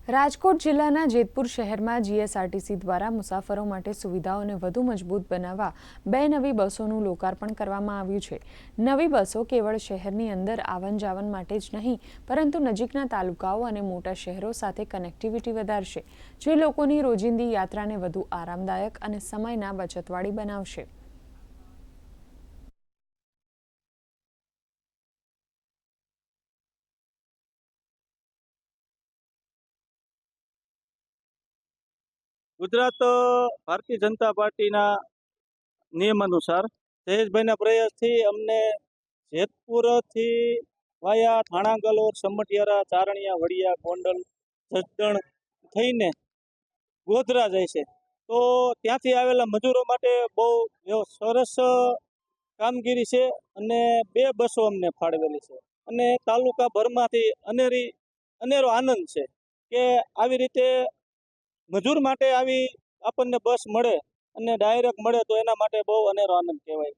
રાજકોટ જિલ્લાના જેતપુર શહેરમાં જીએસઆરટીસી દ્વારા મુસાફરો માટે સુવિધાઓને વધુ મજબૂત બનાવવા 2 નવી બસોનું લોકાર્પણ કરવામાં આવ્યું છે। નવી બસો કેવળ શહેરની અંદર આવન-જાવન માટે જ નહીં, પરંતુ નજીકના તાલુકાઓ અને મોટા શહેરો સાથે કનેક્ટિવિટી વધારશે, જે લોકોની રોજિંદી યાત્રાને વધુ આરામદાયક અને સમયના બચતવાળી બનાવશે। ગુજરાત ભારતીય જનતા પાર્ટીના નિયમ અનુસાર જયેશભાઈના પ્રયાસથી અમને જેતપુરથી વાયા થાણાગલોર, સમઢિયારા, ચારણિયા, વડિયા, ગોંડલ, જસદણ થઈને ગોધરા જાય છે। તો ત્યાંથી આવેલા મજૂરો માટે બહુ સરસ કામગીરી છે અને 2 બસો અમને ફાળવેલી છે અને તાલુકાભરમાંથી અનેરો આનંદ છે કે આવી રીતે મજૂર માટે આવી આપણને બસ મળે અને ડાયરેક્ટ મળે તો એના માટે બહુ અનેરો આનંદ કહેવાય।